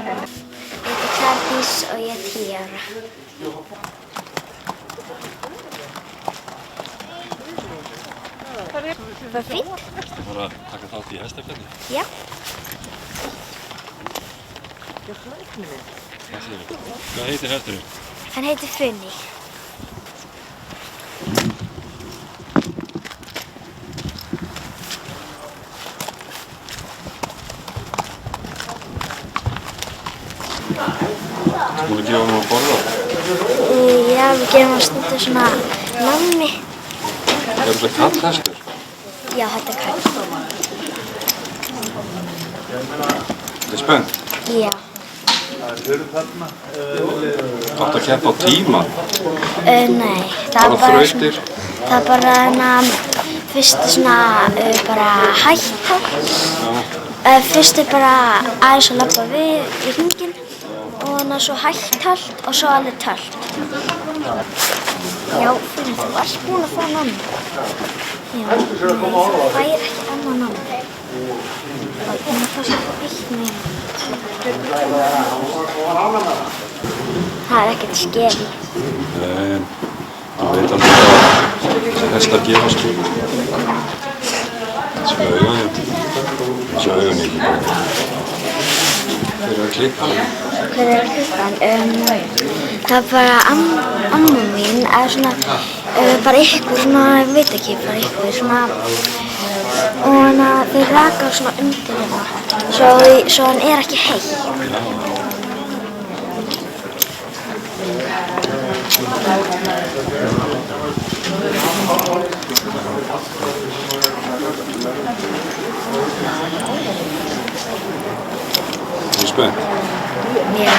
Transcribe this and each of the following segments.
Ég heiti Karídís og ég er 10 ára. Það var fínt. Þú var að taka þátt í hestakefni? Já. Hvað heitir hesturinn? Hann heitir Funny. Þú búin að gefa hann að borða? Já, við gerum hann stundum svona nammi. Er þetta kallhestur? Já, þetta er kall. Þetta er spennt. Já. Áttu að keppa á tíma? Nei, það er Bara bara þrautir? Það er bara fyrst svona bara hætta. Fyrst er bara aðeins að labba við í hringinn og svo hægt og svo alveg tölt. Já, Funny, þú varst búin að fá nammi. Já, nei, þú fær ekki annað nammi. Það er búin að fá svona eitt meira. Það er ekkert skeri. Nei, þú veit alveg hvað þessi hestar gefa sko. Þessi augun, þessi augun ekki bara. Hver er að klippa? Hver er klukkan? Það er bara amma mín, eða svona, bara ykkur, svona, ég veit ekki, bara ykkur, svona, og þeir raka svona undir hérna, svo hann er ekki heitt. Þú er spennt? Já.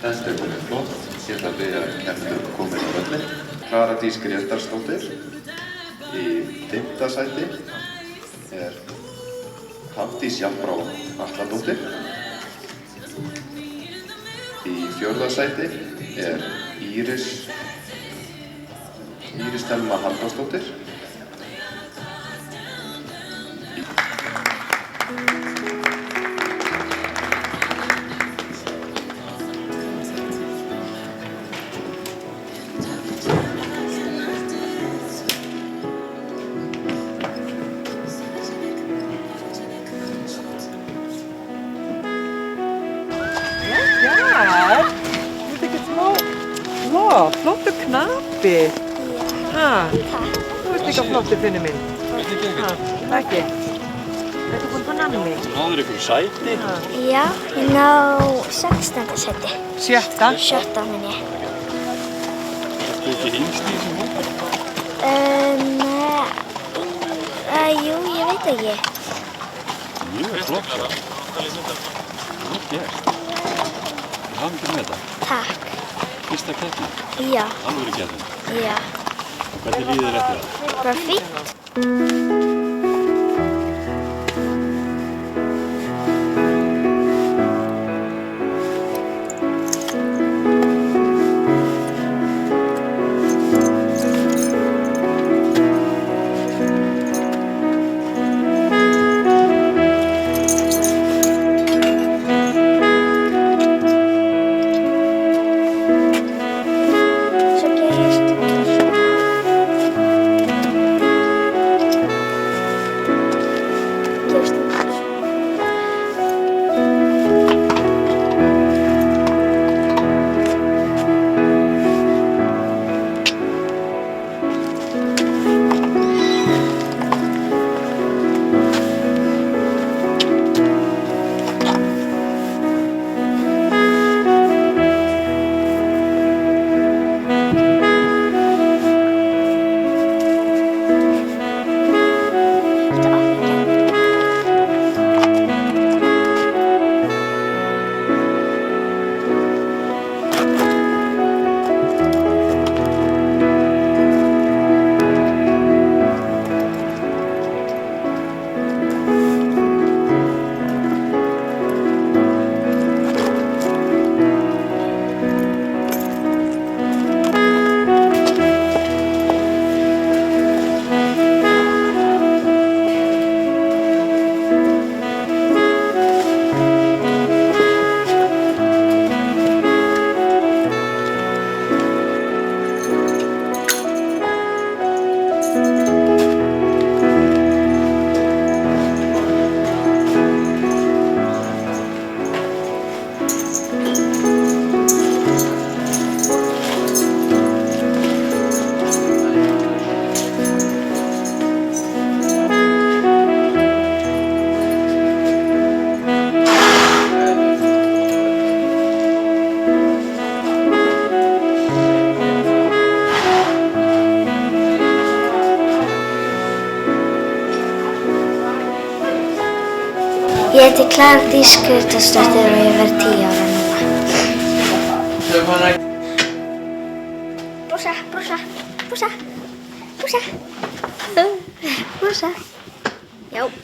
Þetta komið flott. Ég ætla að biðja keppendur koma inn á völlinn. Klara Dís Grétarsdóttir. Í 5. sæti Hafdís Jafnbrá Atladóttir. Í 4. sæti Íris Thelma Halldórsdóttir. Þú tekið smá lof, flottur knapi. Ha, þú ert líka flottur finni minn. Ha, ekki. Ertu búinn på namni? Náður ykkur sæti? Já, ég ná 16. sæti. 7. 7. minn ég. Ertu ekki yngst í þessum hópa? Jú, ég veit ekki. Mjög flott. Flott gert. Hamingju með þetta. Takk. Fyrsta keppni? Já. Alvöru keppni. Já. Hvernig líður þér eftir það? Bara fínt. Ég heiti Klara Dís Grétarsdóttir og ég verð 10 ára núna. Brúsa, brúsa, brúsa, brúsa, brúsa. Já, brúsa.